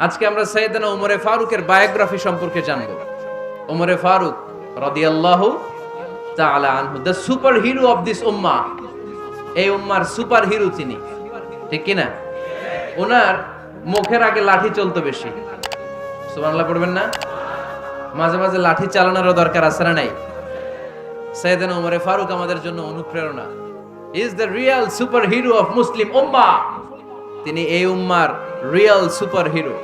আজকে আমরা সাইয়েদনা ওমরে ফারুকের বায়োগ্রাফি সম্পর্কে জানব। ওমরে ফারুক রাদিয়াল্লাহু তাআলা আনহু, the super hero of this উম্মাহ। এই উম্মার সুপার হিরো তিনি, ঠিক কি না? ওনার মুখের আগে লাঠি চলতো বেশি। সুবহানাল্লাহ পড়বেন না? মাঝে মাঝে লাঠি চালানোরও দরকার আছে না নাই? সাইয়েদনা ওমরে ফারুক আমাদের জন্য অনুপ্রেরণা। Is the real super hero of Muslim উম্মাহ। তিনি এই উম্মার রিয়েল সুপার হিরো।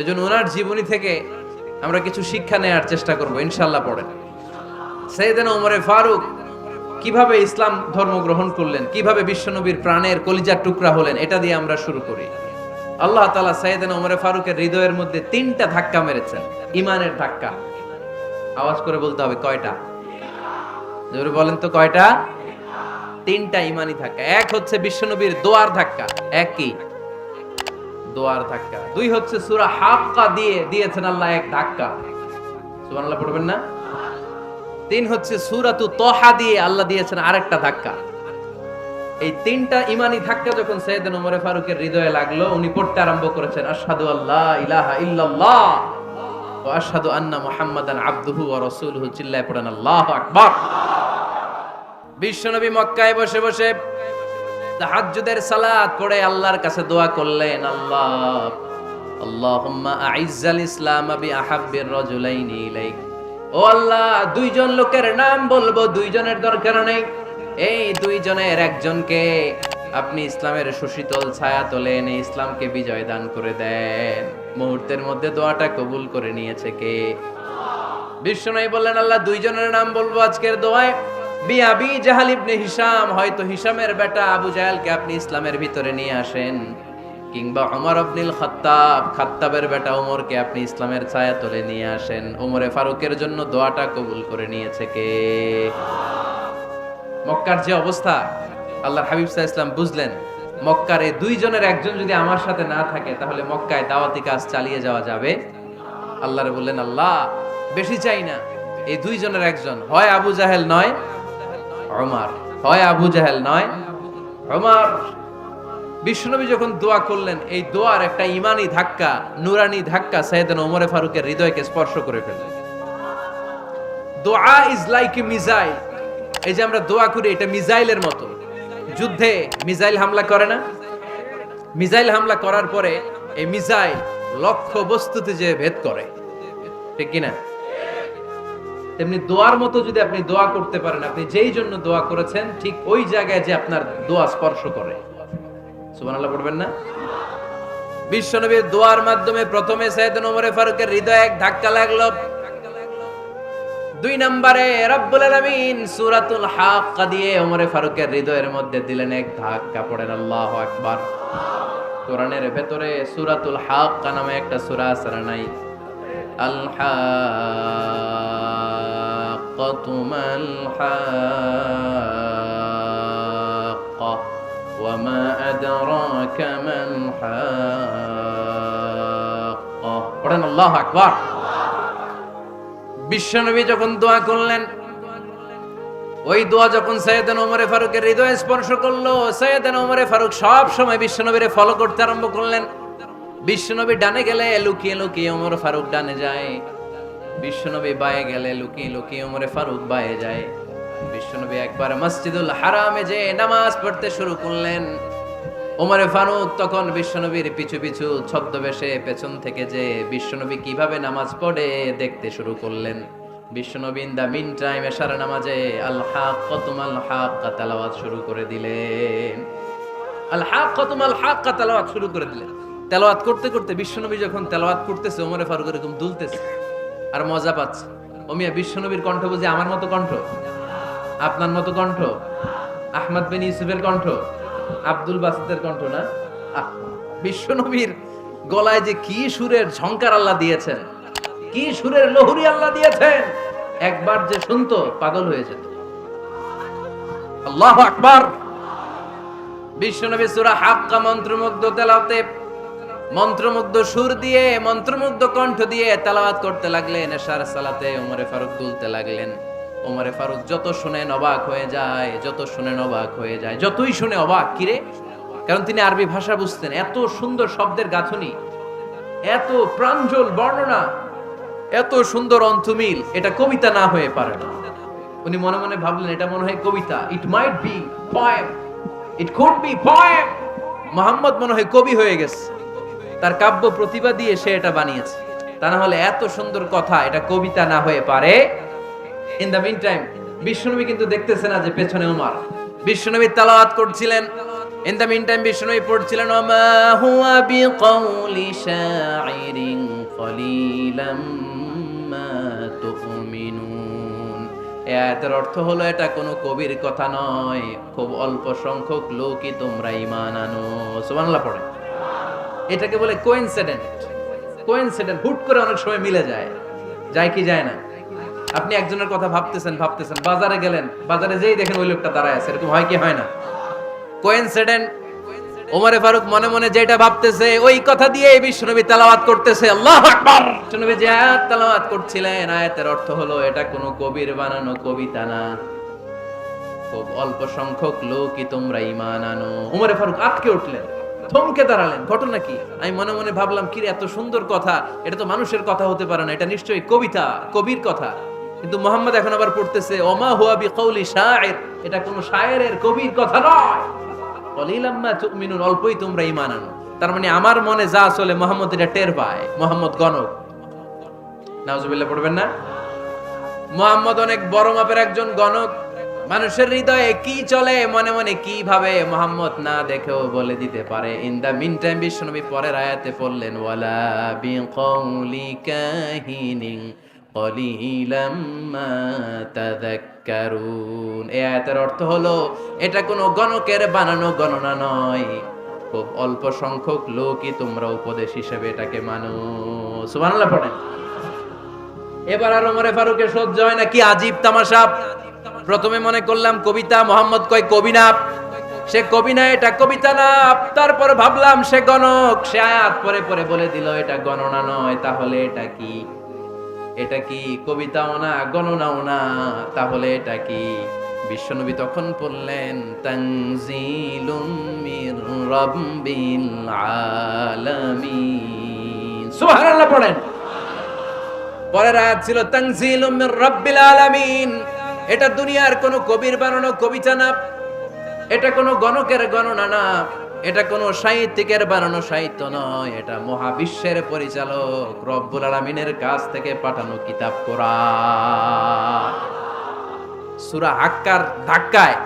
এজন্য ওনার জীবনী থেকে আমরা কিছু শিক্ষা নেওয়ার চেষ্টা করব ইনশাআল্লাহ। পড়েন সাইয়েদনা ওমরে ফারুক কিভাবে ইসলাম ধর্ম গ্রহণ করলেন, কিভাবে বিশ্বনবীর প্রাণের কলিজার টুকরা হলেন, এটা দিয়ে আমরা শুরু করি। আল্লাহ তাআলা সাইয়েদনা ওমরে ফারুকের হৃদয়ের মধ্যে 3টা ধাক্কা মেরেছেন, ঈমানের ধাক্কা। আওয়াজ করে বলতে হবে কয়টা? জোরে বলেন তো কয়টা? 3টা ঈমানি ধাক্কা। এক হচ্ছে বিশ্বনবীর দোয়ার ধাক্কা। এক কি? দোয়ার ধাক্কা। 2 হচ্ছে সূরা হাক্কা দিয়ে দিয়েছেন আল্লাহ এক ধাক্কা। সুবহানাল্লাহ পড়বেন না? 3 হচ্ছে সূরাতু তাহা দিয়ে আল্লাহ দিয়েছেন আরেকটা ধাক্কা। এই 3টা ঈমানি ধাক্কা যখন সাইয়েদনা ওমর ফারুকের হৃদয়ে লাগলো, উনি পড়তে আরম্ভ করেছেন আশহাদু আল্লা ইলাহা ইল্লাল্লাহ ওয়া আশহাদু আন্না মুহাম্মাদান আবদুহু ওয়া রাসূলুহু। চিল্লায়ে পড়েন আল্লাহু আকবার। বিশ্বনবী মক্কায় বসে বসে তাহাজ্জুদের সালাত পড়ে আল্লাহর কাছে দোয়া করলেন, আল্লাহুম্মা আইজ্জাল ইসলাম বিআহাব্বির রাজুলাইনি ইলাইক। ও আল্লাহ, 2 জন লোকের নাম বলবো, 2 জনের দরকার নেই। এই 2 জনের একজনকে আপনি ইসলামের সুশীতল ছায়া তলে এনে ইসলামকে বিজয় দান করে দেন। মুহূর্তের মধ্যে দোয়াটা কবুল করে নিয়েছে কে? বিশ্বনবী বললেন, আল্লাহ 2 জনের নাম বলবো আজকের দোয়ায়। আবি জাহাল ইবনে হিশাম, হয়তো হিশামের বেটা আবু জাহেলকে আপনি ইসলামের ভিতরে নিয়ে আসেন, কিংবা ওমর ইবনুল খাত্তাব, খাত্তাবের বেটা ওমরকে আপনি ইসলামের ছায়া তলে নিয়ে আসেন। ওমরে ফারুকের জন্য দোয়াটা কবুল করে নিয়েছে কে? মক্কার যে অবস্থা, আল্লাহর হাবিব সাল্লাল্লাহু আলাইহি ওয়াসাল্লাম বুঝলেন মক্কার এই 2 জনের একজন যদি আমার সাথে না থাকে তাহলে মক্কায় দাওয়াতি কাজ চালিয়ে যাওয়া যাবে। আল্লাহরে বললেন, আল্লাহ বেশি চাই না, এই 2 জনের একজন, হয় আবু জাহেল নয় ওমর, হয় আবু জাহেল নয় ওমর। বিশ্বনবী যখন দোয়া করলেন, এই দোয়ার একটা ঈমানি ধাক্কা, নূরানি ধাক্কা সাইয়েদনা ওমরে ফারুকের হৃদয়কে স্পর্শ করে ফেলল। দোয়া ইজ লাইক এ মিসাইল। এই যে আমরা দোয়া করি, এটা মিসাইলের মতো। যুদ্ধে মিসাইল হামলা করে না? মিসাইল হামলা করার পরে এই মিসাইল লক্ষ্য বস্তুতে যে ভেদ করে, ঠিক কি না? তেমনি দোয়ার মতো যদি আপনি দোয়া করতে পারেন, আপনি যেই জন্য দোয়া করেছেন ঠিক ওই জায়গায় যে আপনার দোয়া স্পর্শ করে। সুবহানাল্লাহ পড়বেন না? বিশ্বনবীর দোয়ার মাধ্যমে প্রথমে সাইয়েদনা ওমর ফারুকের হৃদয়ে এক ধাক্কা লাগলো। 2 নম্বরে রব্বুল আলামিন সূরাতুল হাক্কা দিয়ে ওমর ফারুকের হৃদয়ের মধ্যে দিলেন এক ধাক্কা। পড়েন আল্লাহু আকবার। কোরআনের ভেতরে সূরাতুল হাক্কা নামে একটা সূরা আছে না নাই? আল হাক্কাতু মাল হাক্কা ওয়া মা আদরাকা মাল হাক্কা। পড়েন আল্লাহু আকবার। বিশ্বনবী যখন দোয়া করলেন, ওই দোয়া যখন সাইয়েদনা ওমরে ফারুকের হৃদয়ে স্পর্শ করলো, সাইয়েদনা ওমরে ফারুক সব সময় বিশ্বনবীরে ফলো করতে আরম্ভ করলেন। বিশ্বনবী ডানে গেলে লুকিয়ে লুকিয়ে ওমর ফারুক ডানে যায়, বিশ্বনবী বায়ে গেলে লুকিয়ে লুকিয়ে ওমরে ফারুক বায়ে যায়। বিশ্বনবী একবার মসজিদুল হারামে যে নামাজ পড়তে শুরু করলেন, ওমরে ফারুক তখন বিশ্বনবীর পিছু পিছু ছদ্মবেশে পেছন থেকে যে বিশ্বনবী কিভাবে নামাজ পড়ে দেখতে শুরু করলেন। বিশ্বনবী ইন দা মিন টাইম এশার নামাজে আল হাক্কাতু মাল হাক্কা তেলাওয়াত শুরু করে দিলেন। আল হাক্কাতু মাল হাক্কা তেলাওয়াত শুরু করে দিলেন। তেলাওয়াত করতে করতে বিশ্বনবী যখন তেলাওয়াত করতেছে, ওমরে ফারুক এরকম দুলতেছে আর মজা পাচ্ছে। ও মিয়া, বিশ্বনবীর কণ্ঠ বুঝি আমার মতো কণ্ঠ, আপনার মতো কণ্ঠ, আহমদ বিন ইউসুফের কণ্ঠ, আব্দুল বাসিতের কণ্ঠ না? বিশ্বনবীর গলায় যে কি সুরের ঝংকার আল্লাহ দিয়েছেন, কি সুরের লহরী আল্লাহ দিয়েছেন, একবার যে শুনতো পাগল হয়ে যেত। আল্লাহু আকবার। বিশ্বনবী সূরা হাক্কা মন্ত্রমুগ্ধ তেলাওয়াতে, মন্ত্রমুগ্ধ সুর দিয়ে, মন্ত্রমুগ্ধ কণ্ঠ দিয়ে তেলাওয়াত করতে লাগলেন। এশার সালাতে ওমরে ফারুক দুলতে লাগলেন। ওমরে ফারুক যত শুনেন অবাক হয়ে যায়, যত শুনেন অবাক হয়ে যায়, যতই শুনে অবাক। কিরে? কারণ তিনি আরবি ভাষা বুঝতেন। এত সুন্দর শব্দের গাঁথনি, এত প্রাঞ্জল বর্ণনা, এত সুন্দর অন্তমিল, এটা কবিতা না হয়ে পারে না। উনি মনে মনে ভাবলেন এটা মনে হয় কবিতা, it might be poem, it could be poem. মুহাম্মদ মনে হয় কবি হয়ে গেছে, তার কাব্য প্রতিভা দিয়ে সে এটা বানিয়েছে। তা না হলে এত সুন্দর কথা এটা কবিতা না হয়ে পারে। ইন দ্য মিন টাইম বিশ্বনবী কিন্তু দেখতেছে না যে পেছনে ওমর। বিশ্বনবী তেলাওয়াত করছিলেন, ইন দ্য মিন টাইম বিশ্বনবী পড়ছিলেন ওমা হুয়া বিকাউলি শাইরিন কলিলাম মা তুমিনুন। এর অর্থ হলো এটা কোনো কবির কথা নয়, খুব অল্প সংখ্যক লোকই তোমরা ঈমান আনো। সুবহানাল্লাহ পড়ে। এটাকে বলে কোইন্সিডেন্ট। কোইন্সিডেন্ট হুট করে অনেক সময় মিলে যায়, যায় কি যায় না? আপনি একজনের কথা ভাবতেছেন বাজারে গেলেন, বাজারে যেই দেখেন ওই লোকটা দাঁড়ায় আছে, এরকম হয় কি হয় না? কোইন্সিডেন্ট। ওমরে ফারুক মনে মনে যেটা ভাবতেছে ওই কথা দিয়ে বিশ্বনবী তেলাওয়াত করতেছে, আল্লাহু আকবার। বিশ্বনবী যে আয়াত তেলাওয়াত করছিলেন, আয়াতের অর্থ হলো এটা কোনো কবির বানানো কবিতা না, খুব অল্প সংখ্যক লোকই তোমরা ঈমান আনো। ওমরে ফারুক আটকে উঠলেন, থমকে দাঁড়ালেন। ঘটনা কি? আমি মনে মনে ভাবলাম কি এত সুন্দর কথা, এটা তো মানুষের কথা হতে পারে না, এটা নিশ্চয়ই কবিতা, কবির কথা। কিন্তু মুহাম্মদ এখন আবার পড়তেছে ওমা হুয়া বিকাউলি শাইর, এটা কোনো শায়েরের কবির কথা নয়। কলিলাম মা তুমিনুন, অল্পই তোমরা ঈমান আনো। তার মানে আমার মনে যা চলে মুহাম্মদ এটা টের পায়। মুহাম্মদ গণক। নাউজুবিল্লাহ পড়বেন না? মুহাম্মদ অনেক বড় মাপের একজন গণক। মানুষের হৃদয়ে কি চলে, মনে মনে কি ভাবে, মুহাম্মদ না দেখেও বলে দিতে পারে। ইন দা মিন টাইম বিশ্বনবী পরের আয়াতে পড়লেন ওয়ালা বিকাউলি কাহিনিন কলিলাম মা তাযাক্কারুন। এই আয়াতের অর্থ হলো এটা কোনো গণকের বানানো গণনা নয়, খুব অল্প সংখ্যক লোকই তোমরা উপদেশ হিসেবে এটাকে মানো। সুবহানাল্লাহ পড়েন। এবার আর ওমরে ফারুকের সহ্য হয় না, কি আজীব তামাশা। প্রথমে মনে করলাম কবিতা, মুহাম্মদ কয় কবি না, সে কবি না, এটা কবিতা না। তারপর ভাবলাম সে গণক, সে আয়াত পরে পরে বলে দিল এটা গণনা নয়, তাহলে এটা কি? এটা কি কবিতাও না, গণনাও না, তাহলে এটা কি? বিশ্বনবী তখন বললেন তানজিলুম মির রাব্বিল আলামিন। সুবহানাল্লাহ পড়েন। পরের আয়াত ছিল তানজিলুম মির রাব্বিল আলামিন। এটা দুনিয়ার কোনো কবির বানানো কবিতা না, এটা কোনো গণকের গণনা না, এটা কোনো সাহিত্যিকের বানানো সাহিত্য নয়, এটা মহাবিশ্বের পরিচালক রব্বুল আলামিনের কাছ থেকে পাঠানো কিতাব কোরআন। সূরা হাক্কার ধাক্কায়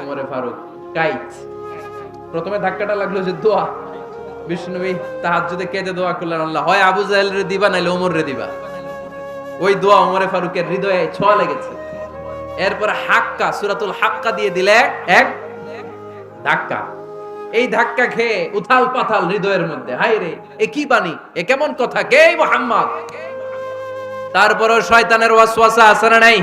ওমরে ফারুক কাইত। প্রথমে ধাক্কাটা লাগলো যে দোয়া। বিশ্বনবী তাহাজ্জুদে কেঁদে দোয়া করলেন, আল্লাহ হয় আবু জাহেল রে দিবা নাইলে ওমর রে দিবা। ওই দোয়া ওমরে ফারুকের হৃদয়ে ছোঁয়া লেগেছে। এরপরে হাক্কা, সূরাতুল হাক্কা দিয়ে দিলে এক ধাক্কা। এই ধাক্কা খেয়ে উথাল পাথাল হৃদয়ের মধ্যে, হায় রে এ কি বাণী, এ কেমন কথা, কে মুহাম্মদ? তারপরও শয়তানের ওয়াসওয়াসা আছে না নাই?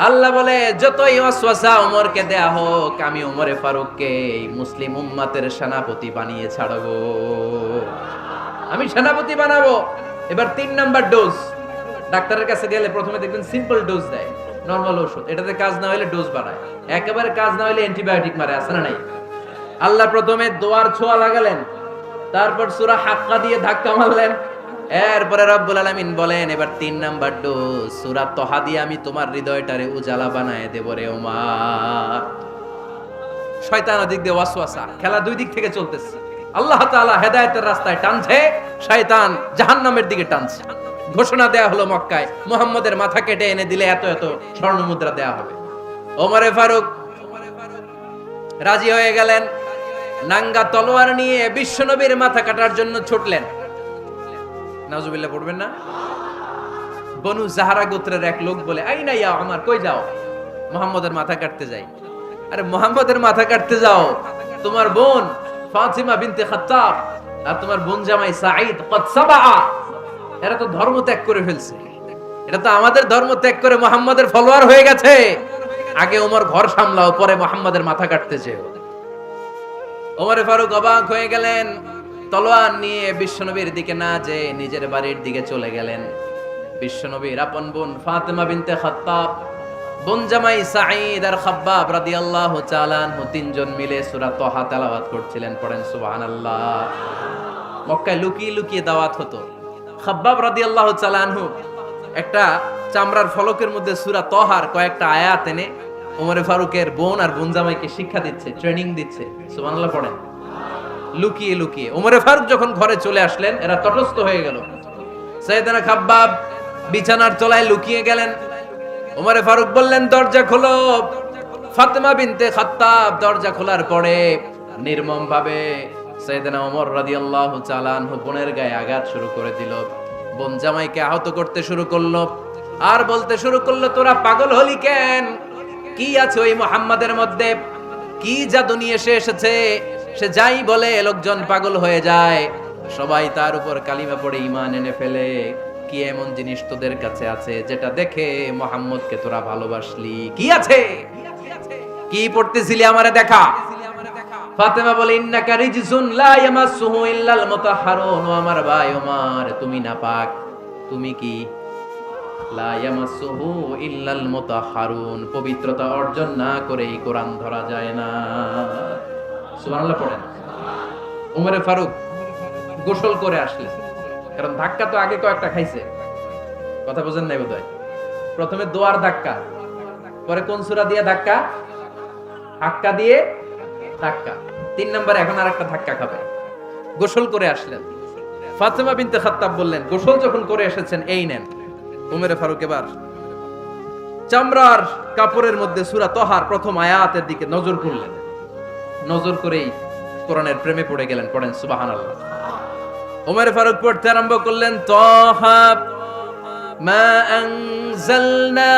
আল্লাহ বলে যতই ওয়াসওয়াসা ওমরকে দেয়া হোক, আমি ওমরে ফারুককে এই মুসলিম উম্মতের সেনাপতি বানিয়ে ছাড়বো, আমি সেনাপতি বানাবো। এবার 3 নাম্বার ডোজ। ডাক্তারের কাছে গেলে প্রথমে দেখবেন সিম্পল ডোজ দেয়, নরমাল ওষুধ, এটাতে কাজ না হলে ডোজ বাড়ায়, একেবারে কাজ না হলে অ্যান্টিবায়োটিক মারে, আছে না নাই? আল্লাহ প্রথমে দোয়ার ছোঁয়া লাগালেন, তারপর সূরা হাক্কা দিয়ে ধাক্কা মারলেন, এরপরে রব্বুল আলামিন বলেন এবার 3 নাম্বার ডোজ সূরা তহা দিয়ে আমি তোমার হৃদয়টারে উজালা বানায় দেব রে ওমর। শয়তান ওদিক দিয়ে ওয়াসওয়াসা, খেলা দুই দিক থেকে চলতেছে। আল্লাহ তাআলা হেদায়েতের রাস্তায় টানছে, শয়তান জাহান্নামের দিকে টানছে। ঘোষণা দেয়া হলো মক্কায়, মুহাম্মদের মাথা কেটে এনে দিলে এত এত স্বর্ণ মুদ্রা দেয়া হবে। ওমরে ফারুক রাজি হয়ে গেলেন, নাঙ্গা তলোয়ার নিয়ে বিশ্বনবীর মাথা কাটার জন্য ছুটলেন। নাউজুবিল্লাহ পড়বেন না? বনু জাহরা গোত্রের এক লোক বলে, আইনা ইয়া ওমর, কই যাও? মুহাম্মদের মাথা কাটতে যাই। আরে মুহাম্মদের মাথা কাটতে যাও? তোমার বোন ফাতিমা বিনতে খাত্তাব আর তোমার বোন জামাই সাঈদ কদ সাবা, এরা তো ধর্ম ত্যাগ করে ফেলছে, এটা তো আমাদের ধর্ম ত্যাগ করে মুহাম্মদের ফলোয়ার হয়ে গেছে। আগে ওমর ঘর সামলাও, পরে মুহাম্মদের মাথা কাটতে যেও। ওমরে ফারুক অবাক হয়ে গেলেন, তলোয়ার নিয়ে বিশ্বনবীর দিকে না যেয়ে নিজের বাড়ির দিকে চলে গেলেন। বিশ্বনবীর আপন বোন ফাতিমা বিনতে খাত্তাব, বোন জামাই সাঈদ আর খাব্বাব রাদিয়াল্লাহু তাআলা আনহু, তিনজন মিলে সূরা তহা তেলাওয়াত করছিলেন। পড়েন সুবহানাল্লাহ। মক্কায় লুকিয়ে লুকিয়ে দাওয়াত হতো। খাব্বাব রাদিয়াল্লাহু তাআলা আনহু একটা চামড়ার ফলকের মধ্যে সূরা তহার কয়েকটা আয়াত এনে ওমরে ফারুকের বোন আর বোন জামাইকে শিক্ষা দিচ্ছে, ট্রেনিং দিচ্ছে। সুবহানাল্লাহ পড়েন। লুকিয়ে লুকিয়ে ওমরে ফারুক যখন ঘরে চলে আসলেন, এরা তটস্থ হয়ে গেল। সাইয়েদনা খাব্বাব বিছানার তলায় লুকিয়ে গেলেন। ওমরে ফারুক বললেন, দরজা খোলো। ফাতেমা বিনতে খাত্তাব দরজা খোলার পরে নির্মম ভাবে সাইয়েদনা ওমর রাদিয়াল্লাহু তাআলা আনহু বোনের গায়ে আঘাত শুরু করে দিল। বোন জামাইকে আহত করতে শুরু করলো আর বলতে শুরু করলো, তোরা পাগল হলি কেন? কি আছে ওই মুহাম্মাদের মধ্যে? কি জাদু নিয়ে এসেছে? সে যাই বলে লোকজন পাগল হয়ে যায়, সবাই তার উপর কালিমা পড়ে ঈমান এনে ফেলে। কি এমন জিনিস তোদের কাছে আছে যেটা দেখে মুহাম্মদকে তোরা ভালোবাসলি? কি আছে? কি পড়তেছিলি আমারে দেখা। ফাতেমা বলে, ইন্নাকা রিজসুন লা ইয়ামাসসুহু ইল্লাল মুতাহহারুন। ও আমার ভাই ওমর, তুমি নাপাক। তুমি কি? লা ইয়ামাসসুহু ইল্লাল মুতাহহারুন, পবিত্রতা অর্জন না করে এই কোরআন ধরা যায় না। সুবহানাল্লাহ পড়েন। ওমরে ফারুক গোসল করে আসলেন, কারণ ধাক্কা তো আগে কয়েকটা খাইছে। কথা বুঝেন নাই বোধহয়? প্রথমে দোয়ার ধাক্কা, পরে কোন সূরা দিয়ে ধাক্কা? হাক্কা দিয়ে ধাক্কা। 3 নম্বরে এখন আরেকটা ধাক্কা খাবে। গোসল করে আসলেন। ফাতেমা বিনতে খাত্তাব বললেন, গোসল যখন করে এসেছেন, এই নেন। ওমরে ফারুক এবার চামড়ার কাপড়ের মধ্যে সূরা তহার প্রথম আয়াতের দিকে নজর করলেন। নজর করেই কোরআনের প্রেমে পড়ে গেলেন। পড়েন সুবহানাল্লাহ। ওমরে ফারুক পড়তে আরম্ভ করলেন, তহা মা আনজালনা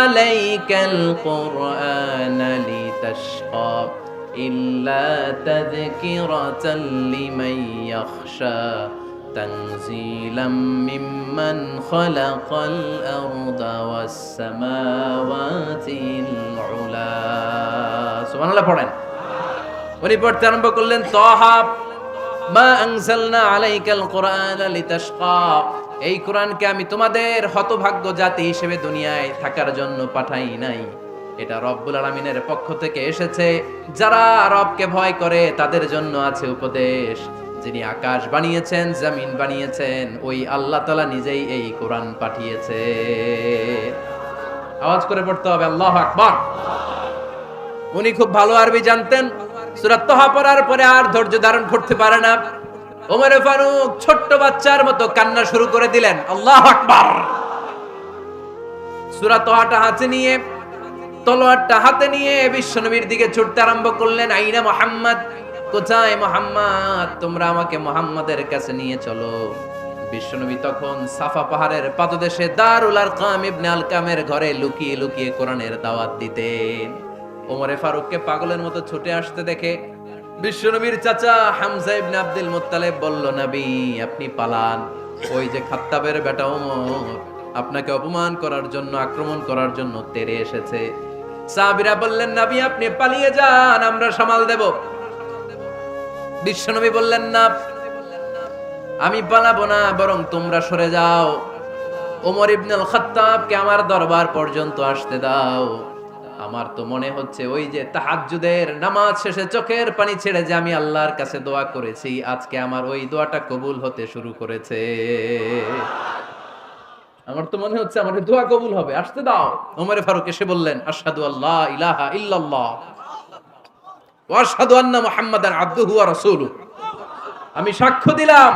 আলাইকাল কুরআনা লিতাশকা ইল্লা তাযকিরাতাল লিমান ইয়াখশা তানজিলাম মিম্মান খালাকাল আরদা ওয়াস সামাওয়াতিল উলা। সুবহানাল্লাহ পড়েন। উনি পড়তে আরম্ভ করলেন, তহা মা আনজালনা আলাইকাল কুরআনা লিতাশকা, এই কোরআনকে আমি তোমাদের হতভাগ্য জাতি হিসেবে দুনিয়ায় থাকার জন্য পাঠাই নাই। এটা রব্বুল আলামিনের পক্ষ থেকে এসেছে। যারা রবকে ভয় করে তাদের জন্য আছে উপদেশ। যিনি আকাশ বানিয়েছেন, জমিন বানিয়েছেন, ওই আল্লাহ তাআলা নিজেই এই কোরআন পাঠিয়েছে। আওয়াজ করে পড়তে হবে, আল্লাহু আকবার। উনি খুব ভালো আরবি জানতেন। সূরা তহা পড়ার পরে আর ধৈর্য ধারণ করতে পারে না। ওমরে ফারুক ছোট্ট বাচ্চার মতো কান্না শুরু করে দিলেন। আল্লাহু আকবার। সূরা তহাটা হাতে নিয়ে, তলোয়ারটা হাতে নিয়ে বিশ্বনবীর দিকে ছুটতে আরম্ভ করলেন। আইনা মুহাম্মদ, কোথায় মুহাম্মদ? তোমরা আমাকে মুহাম্মাদের কাছে নিয়ে চলো। বিশ্বনবী তখন সাফা পাহাড়ের পাদদেশে দারুল আরকাম ইবনে আলকামের ঘরে লুকিয়ে লুকিয়ে কোরআনের দাওয়াত দিতেন। ওমরে ফারুককে পাগলের মতো ছুটে আসতে দেখে বিশ্বনবীর চাচা হামজা ইবনে আব্দুল মুত্তালিব বলল, নবী আপনি পালান। ওই যে খাত্তাবের বেটা ওমর আপনাকে অপমান করার জন্য, আক্রমণ করার জন্য তেড়ে এসেছে। সাহাবীরা বললেন, নবী আপনি পালিয়ে যান, আমরা সামাল দেব। বিশ্বনবী বললেন, না আমি পালাবো না, বরং তোমরা সরে যাও। ওমর ইবনুল খাত্তাবকে আমার দরবার পর্যন্ত আসতে দাও। আমার তো মনে হচ্ছে ওই যে তাহাজ্জুদের নামাজ শেষে চোখের পানি ছেড়ে যে আমি আল্লাহর কাছে দোয়া করেছি, আজকে আমার ওই দোয়াটা কবুল হতে শুরু করেছে। আমার তো মনে হচ্ছে আমার দোয়া কবুল হবে, আসতে দাও। ওমর ফারুক এসে বললেন, আশহাদু আল্লা ইলাহা ইল্লাল্লাহ ওয়া আশহাদু আন্না মুহাম্মাদান আবদুহু ওয়া রাসূলুহু। আমি সাক্ষ্য দিলাম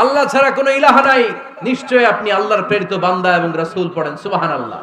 আল্লাহ ছাড়া কোনো ইলাহা নাই, নিশ্চয় আপনি আল্লাহর প্রেরিত বান্দা এবং রাসূল। পড়েন সুবহানাল্লাহ।